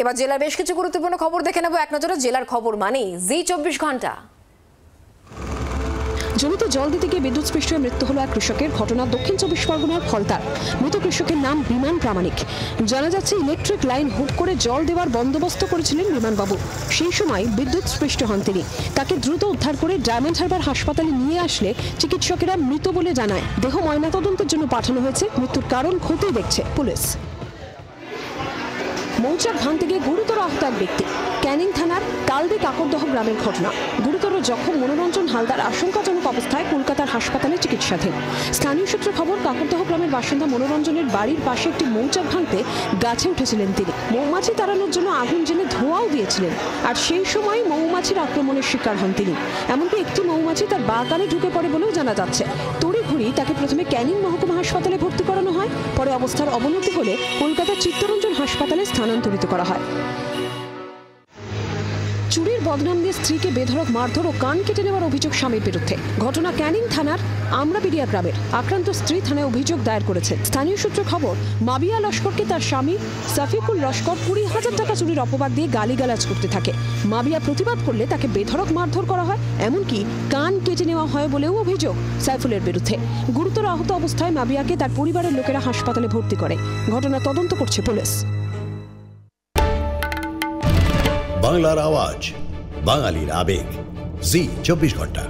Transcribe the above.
এবার জেলার বেশ কিছু গুরুত্বপূর্ণ খবর দেখে নেব এক নজরে। জেলার খবর মানে জি 24 ঘন্টা। জমিতে জল দিতে গিয়ে বিদ্যুৎস্পৃষ্ট হয়ে মৃত্যু হলো এক কৃষকের। ঘটনা দক্ষিণ 24 পরগনার ফলতার। মৃত কৃষকের নাম বিমান প্রামাণিক। জানা যাচ্ছে ইলেকট্রিক লাইন হুক করে জল দেওয়ার বন্দোবস্ত করেছিলেন বিমানবাবু। সেই সময় বিদ্যুৎস্পৃষ্ট হন তিনি। তাকে দ্রুত উদ্ধার করে ডায়মন্ড হারবার হাসপাতালে নিয়ে আসলে চিকিৎসকেরা মৃত বলে জানায়। দেহ ময়নাতদন্তের জন্য পাঠানো হয়েছে। মৃত্যুর কারণ খতিয়ে দেখছে পুলিশ। মৌচাক ভাঙতে গিয়ে গুরুতর আহত এক ব্যক্তি। ক্যানিং থানার কালদি কাকরদহ গ্রামের ঘটনা। গুরুতর জখম মনোরঞ্জন হালদার আশঙ্কাজনক অবস্থায় কলকাতার হাসপাতালে চিকিৎসাধীন। স্থানীয় সূত্রে খবর, কাকরদহ গ্রামের বাসিন্দা মনোরঞ্জনের বাড়ির পাশে একটি মৌচাক ভাঙতে গাছে উঠেছিলেন তিনি। মৌমাছি তাড়ানোর জন্য আগুন জেলে ধোঁয়াও দিয়েছিলেন। আর সেই সময় মৌমাছির আক্রমণের শিকার হন তিনি। এমনকি একটি মৌমাছি তার বাগানে ঢুকে পড়ে বলেও জানা যাচ্ছে। তড়িঘড়ি তাকে প্রথমে ক্যানিং মহকুমা হাসপাতালে ভর্তি করানো হয়। পরে অবস্থার অবনতি হলে কলকাতার চিত্তরঞ্জন হাসপাতালে স্থানান্তরিত করা হয়। চুরির বদনাম দিয়ে স্ত্রীকে বেধড়ক মারধর ও কান কেটে নেওয়ার অভিযোগ স্বামীর বিরুদ্ধে। ঘটনা ক্যানিং থানার আমরাবিড়িয়া গ্রামের। আক্রান্ত স্ত্রী থানায় অভিযোগ দায়ের করেছেন। স্থানীয় সূত্রে খবর, মাবিয়া লস্করকে তার স্বামী সাফিকুল লস্কর 20,000 টাকা চুরির অপবাদ দিয়ে গালিগালাজ করতে থাকে। মাবিয়া প্রতিবাদ করলে তাকে বেধড়ক মারধর করা হয়, এমনকি কান কেটে নেওয়া হয় বলেও অভিযোগ সাইফুলের বিরুদ্ধে। গুরুতর আহত অবস্থায় মাবিয়াকে তার পরিবারের লোকেরা হাসপাতালে ভর্তি করে। ঘটনা তদন্ত করছে পুলিশ। বাংলার আওয়াজ, বাঙালির আবেগ, জি 24 ঘন্টা।